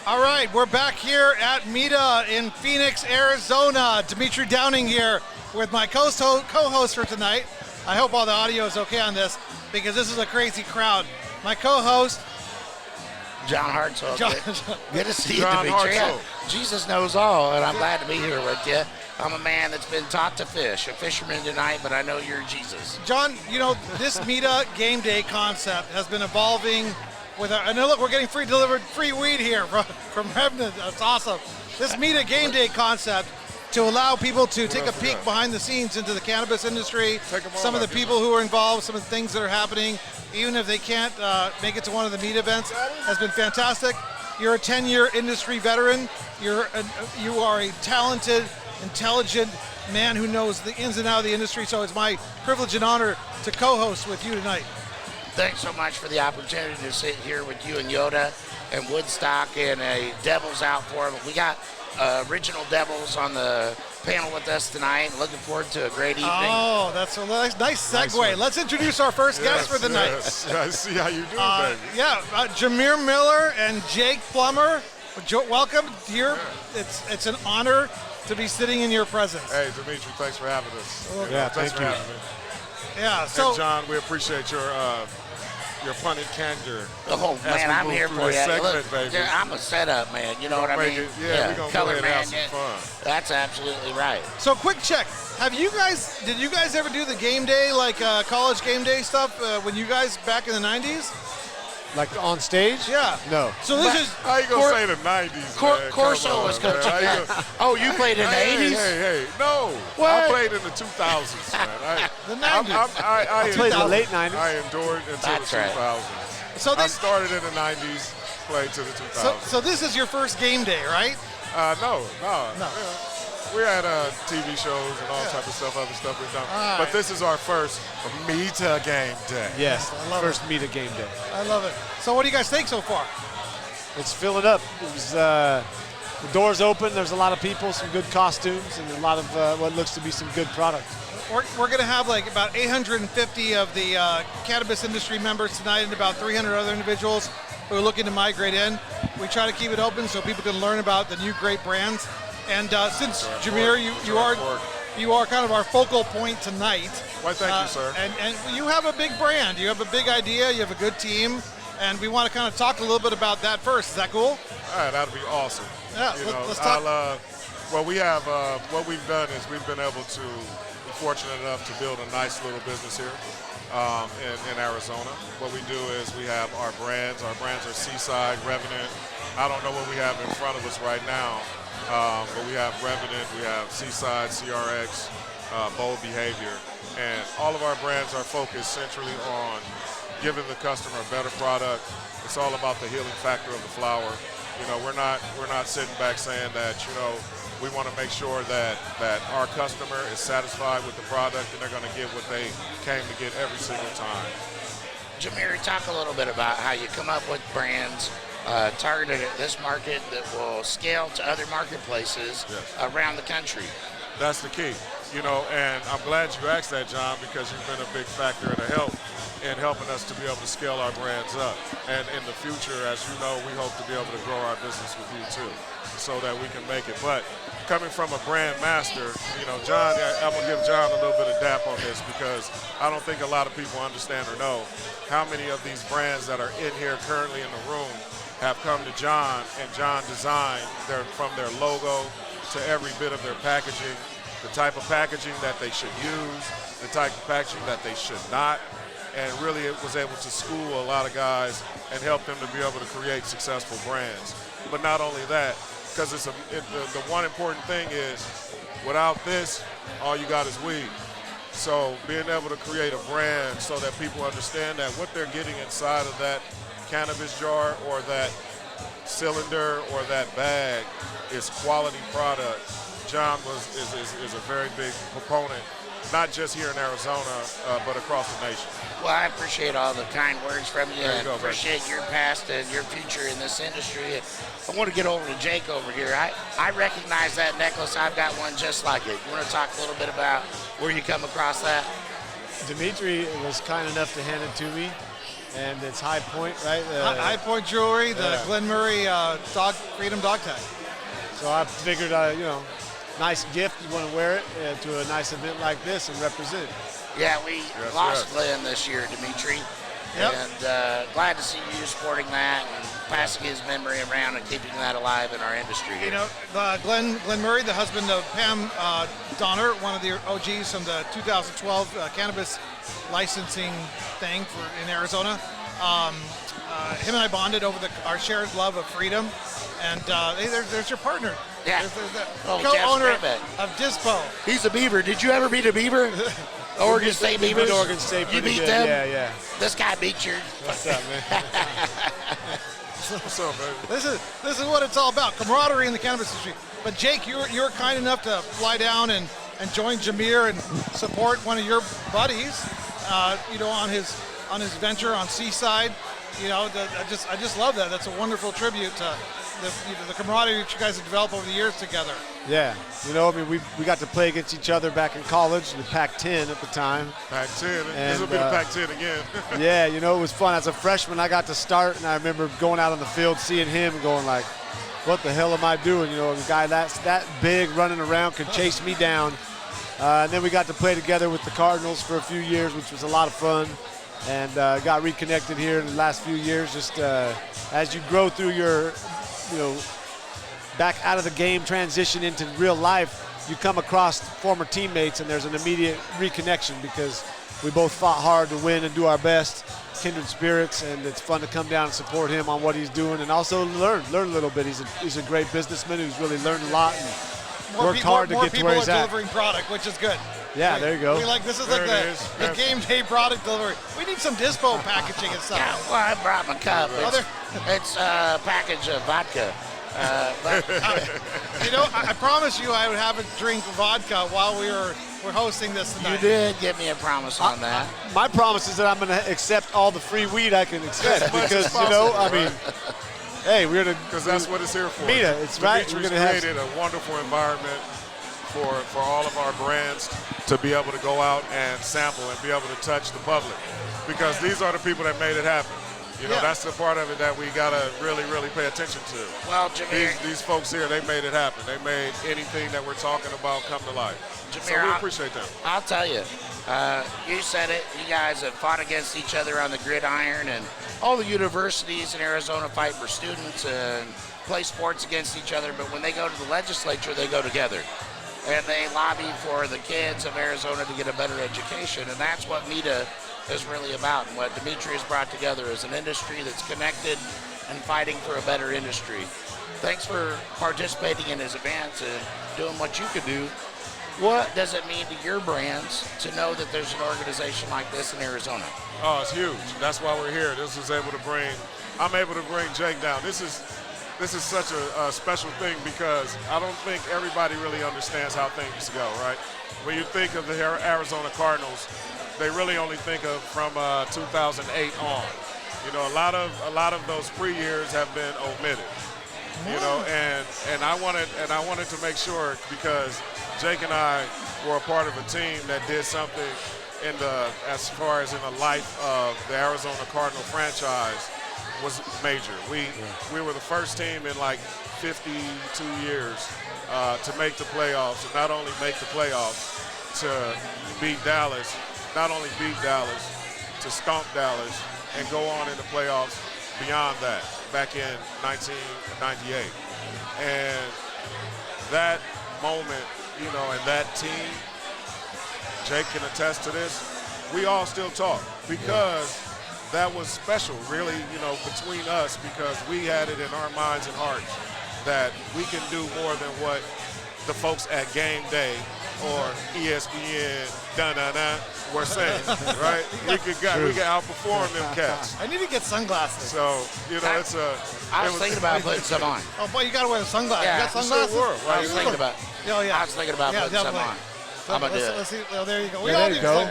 All right, we're back here at MITA in Phoenix, Arizona. Demitri Downing here with my co-host for tonight. I hope all the audio is okay on this because this is a crazy crowd. My co-host, John Hartsell. Good to see you, John Demitri. Hartsell. Jesus knows all, and I'm glad to be here with you. I'm a man that's been taught to fish, a fisherman tonight, but I know you're Jesus. John, you know, this MITA game day concept has been evolving with and look, we're getting free weed here from Revenant. That's awesome. This MITA game day concept to allow people to take a peek behind the scenes into the cannabis industry, some of the people who are involved, some of the things that are happening, even if they can't make it to one of the MITA events, has been fantastic. You're a 10-year industry veteran. You are a talented, intelligent man who knows the ins and outs of the industry, so it's my privilege and honor to co-host with you tonight. Thanks so much for the opportunity to sit here with you and Yoda and Woodstock and a Devils out for him. We got original Devils on the panel with us tonight. Looking forward to a great evening. Oh, that's a nice segue. Nice. Let's introduce our first guest for the night. I see how you do, baby. Jamir Miller and Jake Plummer. Welcome here. It's an honor to be sitting in your presence. Hey, Demitri, thanks for having us. Thanks for having me. Yeah, so and John, we appreciate your punted candor. Oh man, I'm here for you. Segment, baby. I'm a setup man. You know what I mean? We're gonna color go ahead and man. have some fun. That's absolutely right. So quick check. Did you guys ever do the game day, like college game day stuff when you guys back in the 90s? Like on stage? Yeah. No. So this is How you gonna say the 90s, man? Corso was coaching that. Oh, you played in the 80s? Hey, no. What? I played in the 2000s, man. the 90s. I played in the late 90s. I endured until That's the right. 2000s. So I started in the 90s, played to the 2000s. so this is your first game day, right? No. No. We had TV shows and all type of stuff, other stuff we've done. All But right. this is our first MITA game day. Yes, I love first MITA game day. I love it. So what do you guys think so far? It's filling up. It was, the doors open. There's a lot of people, some good costumes, and a lot of what looks to be some good product. We're going to have like about 850 of the cannabis industry members tonight and about 300 other individuals who are looking to migrate in. We try to keep it open so people can learn about the new great brands. And since Jamir, you are kind of our focal point tonight. Why, thank you, sir. And you have a big brand. You have a big idea. You have a good team. And we want to kind of talk a little bit about that first. Is that cool? All right, that'll be awesome. Yeah, let's talk. What we've done is we've been able to be fortunate enough to build a nice little business here in Arizona. What we do is we have our brands. Our brands are Seaside, Revenant. I don't know what we have in front of us right now. But we have Revenant, we have Seaside, CRX, Bold Behavior, and all of our brands are focused centrally on giving the customer a better product. It's all about the healing factor of the flower. You know, we're not sitting back saying that, you know, we want to make sure that our customer is satisfied with the product and they're going to get what they came to get every single time. Jamir, talk a little bit about how you come up with brands targeted at this market that will scale to other marketplaces around the country. That's the key, you know, and I'm glad you asked that, John, because you've been a big factor and a help in helping us to be able to scale our brands up. And in the future, as you know, we hope to be able to grow our business with you too, so that we can make it. But coming from a brand master, you know, John, I'm gonna give John a little bit of dap on this because I don't think a lot of people understand or know how many of these brands that are in here currently in the room have come to John, and John designed from their logo to every bit of their packaging, the type of packaging that they should use, the type of packaging that they should not, and really it was able to school a lot of guys and help them to be able to create successful brands. But not only that, because the one important thing is, without this, all you got is weed. So being able to create a brand so that people understand that what they're getting inside of that cannabis jar or that cylinder or that bag is quality product. John is a very big proponent, not just here in Arizona, but across the nation. Well, I appreciate all the kind words from you. There you go, appreciate your past and your future in this industry. I want to get over to Jake over here. I recognize that necklace. I've got one just like it. You want to talk a little bit about where you come across that? Demitri was kind enough to hand it to me. and it's High Point, right? High Point Jewelry, the Glen Murray Freedom Dog Tag. So I figured, nice gift. You want to wear it to a nice event like this and represent. Yeah, we lost Glenn this year, Demitri. Yep. And glad to see you supporting that and passing his memory around and keeping that alive in our industry here. You know, Glenn Murray, the husband of Pam Donner, one of the OGs from the 2012 cannabis licensing thing in Arizona. Him and I bonded over our shared love of freedom. And there's your partner. Yeah. There's the co-owner of Dispo. He's a beaver. Did you ever meet a beaver? Oregon State Beavers. Oregon State. You beat good. them? Yeah. This guy beat you. What's up, man? What's up, baby? This is what it's all about, camaraderie in the cannabis industry. But Jake, you were kind enough to fly down and join Jamir and support one of your buddies, on his venture on Seaside. I just love that. That's a wonderful tribute to the camaraderie that you guys have developed over the years together. Yeah, we got to play against each other back in college, the Pac-10 at the time. Pac-10. This will be the Pac-10 again. Yeah, it was fun. As a freshman, I got to start, and I remember going out on the field, seeing him, and going like, what the hell am I doing? A guy that's that big running around could chase me down. And then we got to play together with the Cardinals for a few years, which was a lot of fun. And got reconnected here in the last few years. Just as you grow through your, back out of the game, transition into real life, you come across former teammates, and there's an immediate reconnection because we both fought hard to win and do our best, kindred spirits, and it's fun to come down and support him on what he's doing and also learn a little bit. He's a great businessman who's really learned a lot and worked hard to get to where he's at. More people are delivering product, which is good. Yeah, there you go. This is like the game day product delivery. We need some Dispo packaging and stuff. Yeah, well, I brought my cup. It's a package of vodka. I promise you I would have a drink of vodka while we're hosting this tonight. You did give me a promise on that. My promise is that I'm going to accept all the free weed I can accept because, hey, we're going to. Because that's what it's here for. MITA, it's right. We're going to created a wonderful environment for all of our brands to be able to go out and sample and be able to touch the public, because these are the people that made it happen. That's the part of it that we gotta really, really pay attention to. Well, Jamir, these folks here, they made it happen. They made anything that we're talking about come to life. Jamir, so we appreciate them. I'll tell you, you said it. You guys have fought against each other on the gridiron, and all the universities in Arizona fight for students and play sports against each other. But when they go to the legislature, they go together. And they lobby for the kids of Arizona to get a better education. And that's what MITA is really about. And what Demitri has brought together is an industry that's connected and fighting for a better industry. Thanks for participating in his events and doing what you can do. What does it mean to your brands to know that there's an organization like this in Arizona? Oh, it's huge. That's why we're here. I'm able to bring Jake down. This is such a special thing because I don't think everybody really understands how things go, right? When you think of the Arizona Cardinals, they really only think of from 2008 on. A lot of those pre-years have been omitted. And I wanted to make sure, because Jake and I were a part of a team that did something as far as in the life of the Arizona Cardinal franchise was major. We were the first team in like 52 years to make the playoffs, and not only make the playoffs, to beat Dallas, to stomp Dallas, and go on in the playoffs beyond that back in 1998. And that moment, and that team, Jake can attest to this, we all still talk because that was special, really, between us, because we had it in our minds and hearts that we can do more than what the folks at Game Day or ESPN were saying, right? We can outperform them cats. I need to get sunglasses. So, I was thinking about putting some on. Oh, boy, you got to wear the sunglasses. Yeah, you got sunglasses? I was thinking about putting some on. I'm going to do it. Let's see. Well, there you go. There you go.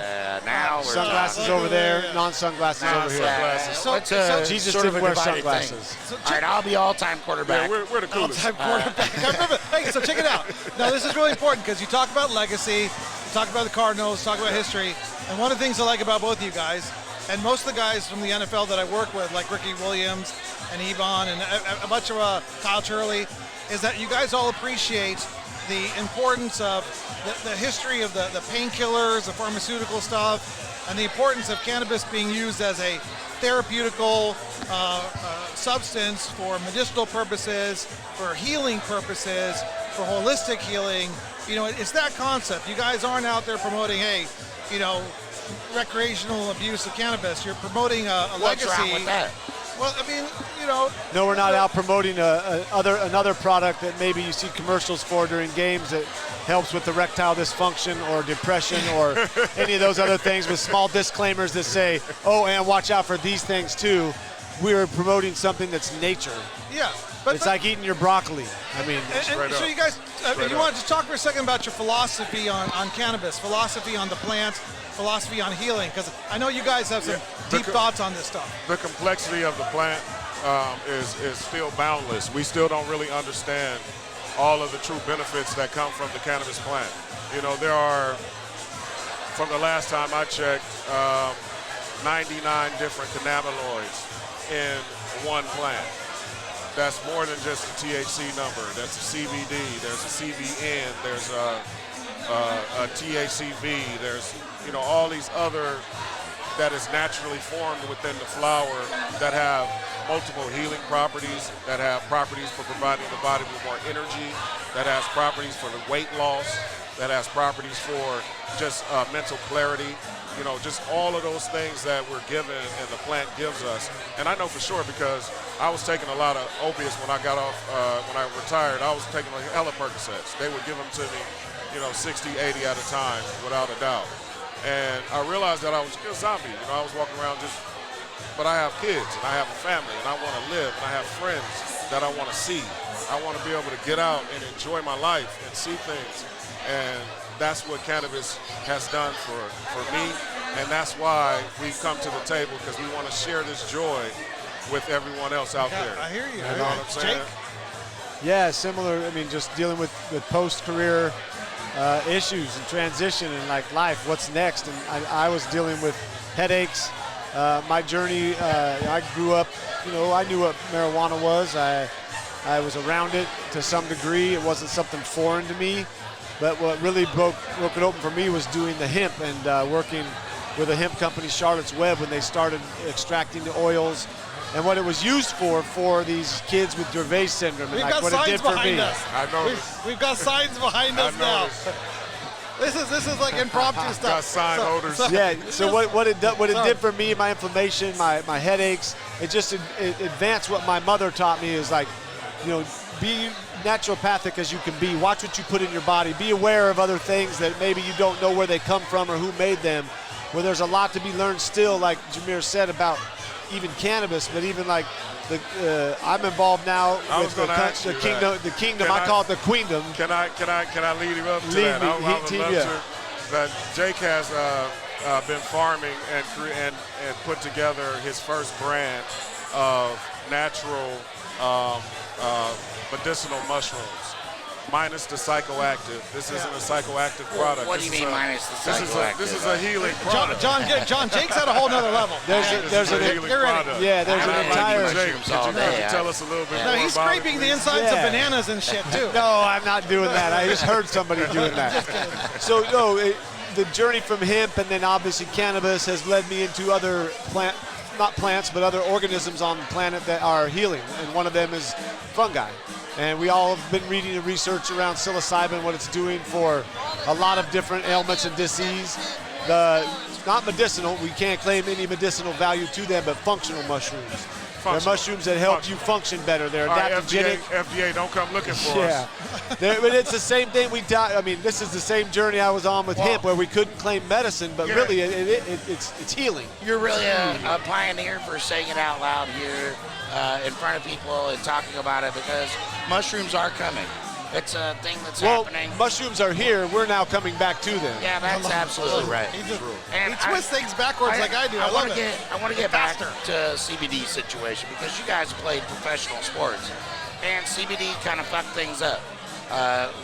Now we're sunglasses over there, non-sunglasses over here. So Jesus sort of didn't a wear divided sunglasses. thing. All right, I'll be all-time quarterback. Yeah, we're the coolest. All-time quarterback. I remember. Hey, so check it out. Now, this is really important because you talk about legacy, you talk about the Cardinals, talk about history, and one of the things I like about both of you guys and most of the guys from the NFL that I work with, like Ricky Williams and Ebon and a bunch of Kyle Turley, is that you guys all appreciate the importance of the history of the painkillers, the pharmaceutical stuff, and the importance of cannabis being used as a therapeutical substance for medicinal purposes, for healing purposes, for holistic healing. You know, it's that concept. You guys aren't out there promoting, hey, you know, recreational abuse of cannabis. You're promoting a What's legacy. wrong with that? Well, I mean, you know. No, we're not out promoting another product that maybe you see commercials for during games that helps with erectile dysfunction or depression or any of those other things with small disclaimers that say, oh, and watch out for these things too. We're promoting something that's nature. Yeah. It's like eating your broccoli. I mean, and so you guys, you want to talk for a second about your philosophy on cannabis, philosophy on the plant, philosophy on healing, because I know you guys have some deep thoughts on this stuff. The complexity of the plant is still boundless. We still don't really understand all of the true benefits that come from the cannabis plant. You know, there are, from the last time I checked, 99 different cannabinoids in one plant. That's more than just a THC number. That's a CBD, there's a CBN, there's a THCV, there's, you know, all these other that is naturally formed within the flower that have multiple healing properties, that have properties for providing the body with more energy, that has properties for the weight loss, that has properties for just mental clarity. You know, just all of those things that we're given and the plant gives us. And I know for sure because I was taking a lot of opiates when I got off, when I retired. I was taking like hella Percocets. They would give them to me, you know, 60, 80 at a time, without a doubt. And I realized that I was a zombie. You know, I was walking around but I have kids and I have a family and I want to live and I have friends that I want to see. I want to be able to get out and enjoy my life and see things. And that's what cannabis has done for me, and that's why we've come to the table, because we want to share this joy with everyone else out there. I hear you. You know what I'm saying? Jake? yeah, similar. I mean, just dealing with post-career issues and transition and like life, what's next. And I was dealing with headaches. My journey, I grew up, you know, I knew what marijuana was. I was around it to some degree. It wasn't something foreign to me. But what really broke it open for me was doing the hemp and working with a hemp company, Charlotte's Web, when they started extracting the oils and what it was used for these kids with Dravet syndrome. And We've like got what signs it did for behind me. us. I noticed. We've got signs behind us now. This is like impromptu stuff. Got sign holders. Yeah. So what it did for me, my inflammation, my headaches, it just it advanced what my mother taught me is like, you know, be naturopathic as you can be. Watch what you put in your body. Be aware of other things that maybe you don't know where they come from or who made them. Well, there's a lot to be learned still, like Jamir said, about even cannabis, but even like I'm involved now with the kingdom. I call it the queendom. Can I lead him up to Lead that? me. I would love to. That Jake has been farming and put together his first brand of natural medicinal mushrooms, minus the psychoactive. This isn't a psychoactive product. What do you mean minus the psychoactive? This is a healing product. John Jake's at a whole nother level. There's a healing product. Yeah, there's an entire. Jake, could you tell us a little bit more No, he's about scraping it, the please? insides of bananas and shit too. No, I'm not doing that. I just heard somebody doing that. So no, the journey from hemp and then obviously cannabis has led me into other not plants, but other organisms on the planet that are healing, and one of them is fungi. And we all have been reading the research around psilocybin, what it's doing for a lot of different ailments and disease. It's not medicinal. We can't claim any medicinal value to them, but functional mushrooms. They're mushrooms that help you function better. They're adaptogenic. FDA, don't come looking for us. But it's the same thing I mean, this is the same journey I was on with hemp, where we couldn't claim medicine, but really it's healing. You're really a pioneer for saying it out loud here in front of people and talking about it, because mushrooms are coming. It's a thing that's happening. Mushrooms are here. We're now coming back to them. Yeah, that's absolutely right. He twists things backwards like I do. I want to get back to CBD situation, because you guys played professional sports, and CBD kind of fucked things up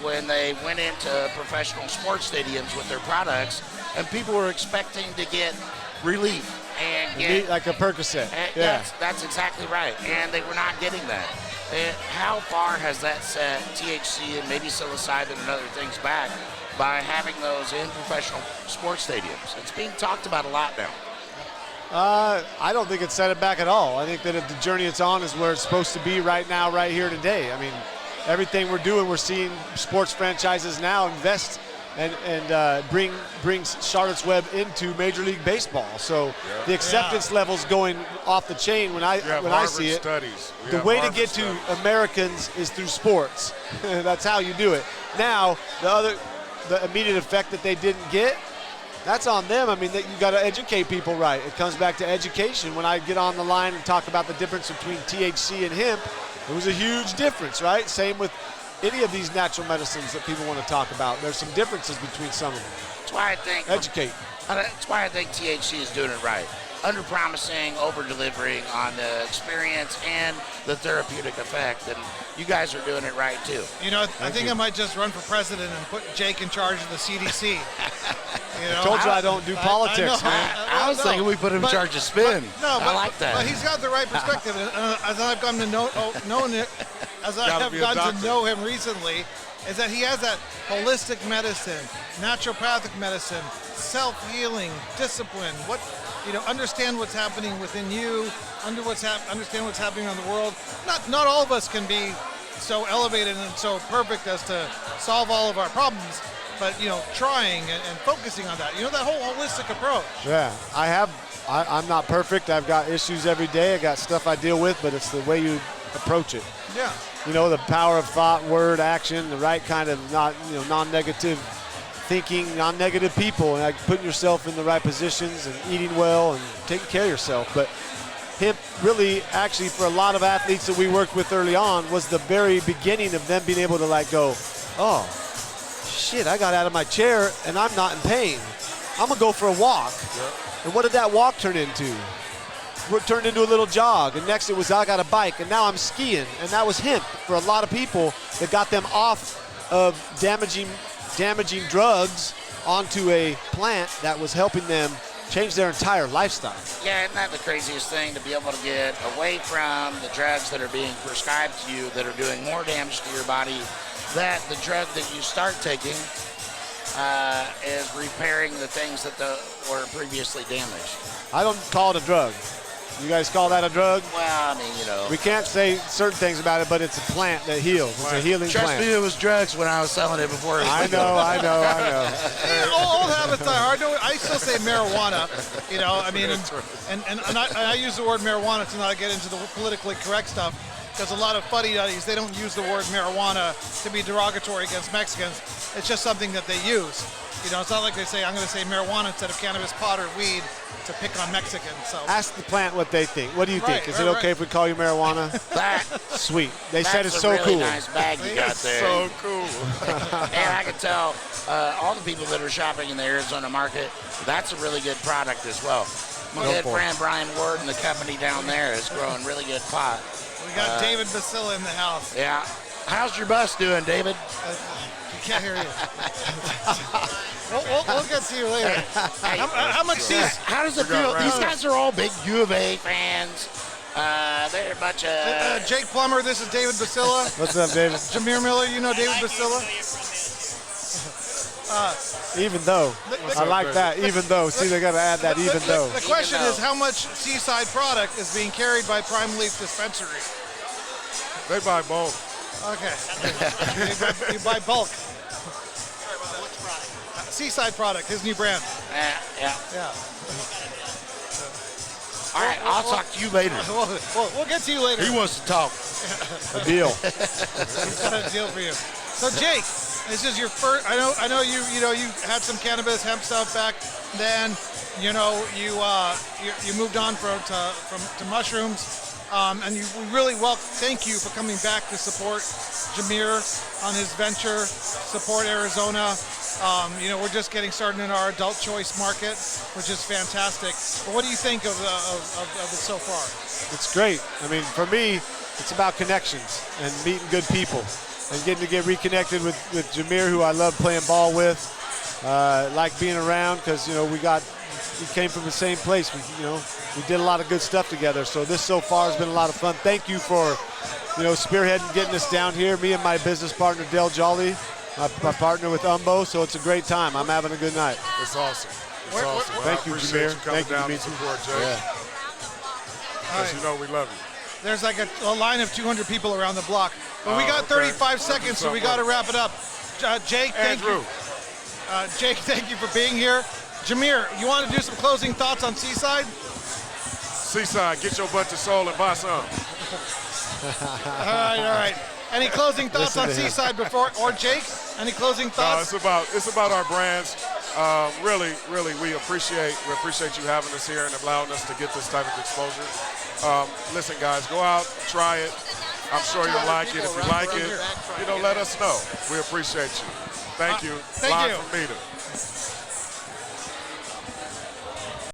when they went into professional sports stadiums with their products, and people were expecting to get relief. and get like a Percocet. Yeah. That's exactly right. And they were not getting that. And how far has that set THC and maybe psilocybin and other things back by having those in professional sports stadiums? It's being talked about a lot now. I don't think it's set it back at all. I think that the journey it's on is where it's supposed to be right now, right here today. I mean, everything we're doing, we're seeing sports franchises now invest and bring Charlotte's Web into Major League Baseball. So the acceptance level's going off the chain when I see it. The way to get to Americans is through sports. That's how you do it. Now, the immediate effect that they didn't get, that's on them. I mean, you got to educate people right. It comes back to education. When I get on the line and talk about the difference between THC and hemp, it was a huge difference, right? Same with any of these natural medicines that people want to talk about. There's some differences between some of them. That's why I think educate. That's why I think THC is doing it right. Under-promising, over-delivering on the experience and the therapeutic effect, and you guys are doing it right too. You know, I think I might just run for president and put Jake in charge of the CDC. I told you I don't do politics, man. I was thinking we put him in charge of spin. I like that. But he's got the right perspective. As I've gotten to know him recently, is that he has that holistic medicine, naturopathic medicine, self-healing, discipline. Understand what's happening within you, understand what's happening around the world. Not all of us can be so elevated and so perfect as to solve all of our problems, but trying and focusing on that. That whole holistic approach. Yeah, I'm not perfect. I've got issues every day. I got stuff I deal with, but it's the way you approach it. Yeah. The power of thought, word, action, the right kind of non-negative thinking, non-negative people, and putting yourself in the right positions and eating well and taking care of yourself. But hemp really, actually, for a lot of athletes that we worked with early on, was the very beginning of them being able to go, oh, shit, I got out of my chair and I'm not in pain. I'm going to go for a walk. Yep. And what did that walk turn into? It turned into a little jog. And next it was, I got a bike, and now I'm skiing. And that was hemp for a lot of people that got them off of damaging drugs onto a plant that was helping them change their entire lifestyle. Yeah, isn't that the craziest thing, to be able to get away from the drugs that are being prescribed to you that are doing more damage to your body, that the drug that you start taking is repairing the things that were previously damaged. I don't call it a drug. You guys call that a drug? Well, I mean, we can't say certain things about it, but it's a plant that heals. It's a healing plant. Trust me, it was drugs when I was selling it before. I know. Old habits die hard. I still say marijuana. And I use the word marijuana to not get into the politically correct stuff, because a lot of fuddy-duddies, they don't use the word marijuana to be derogatory against Mexicans. It's just something that they use. It's not like they say, I'm going to say marijuana instead of cannabis, pot, or weed to pick on Mexicans. So ask the plant what they think. What do you think? Is it okay if we call you marijuana? Sweet. They said it's so really cool. Nice bag you got there. So cool. And I can tell all the people that are shopping in the Arizona market, that's a really good product as well. My good friend Brian Ward and the company down there is growing really good pot. We got David Basilla in the house. Yeah. How's your bus doing, David? Can't hear you. we'll get to you later. How much seats? How does it feel? These guys are all big U of A fans. They're a bunch of... Jake Plummer, this is David Basilla. What's up, David? Jamir Miller, David Basilla? Even though. I like that, even though. See, they got to add that even though. The question is, how much Seaside product is being carried by Prime Leaf Dispensary? They buy bulk. Okay. You buy bulk. Seaside product, his new brand. Yeah. All right, I'll talk to you later. We'll get to you later. He wants to talk. A deal. He's got a deal for you. So Jake, this is your first. I know you had some cannabis hemp stuff back then. You moved on to mushrooms. And we really thank you for coming back to support Jamir on his venture, support Arizona. We're just getting started in our adult choice market, which is fantastic. But what do you think of it so far? It's great. I mean, for me, it's about connections and meeting good people and getting to get reconnected with Jamir, who I love playing ball with. Like being around because, we got came from the same place. We did a lot of good stuff together. So this so far has been a lot of fun. Thank you for, spearheading, getting us down here. Me and my business partner, Del Jolly, my partner with Umbo. So it's a great time. I'm having a good night. It's awesome. It's awesome. Thank you, Jamir. Thank you, Demitri. Because we love you. There's like a line of 200 people around the block. But we got 35 seconds, so we got to wrap it up. Jake, thank you. Jake, thank you for being here. Jamir, you want to do some closing thoughts on Seaside? Seaside, get your butt to Seoul and buy some. All right. Any closing thoughts on Seaside before, or Jake? Any closing thoughts? No, it's about our brands. Really, we appreciate you having us here and allowing us to get this type of exposure. Listen, guys, go out, try it. I'm sure you'll like it. If you like it, let us know. We appreciate you. Thank you. Thank you. Live from MITA.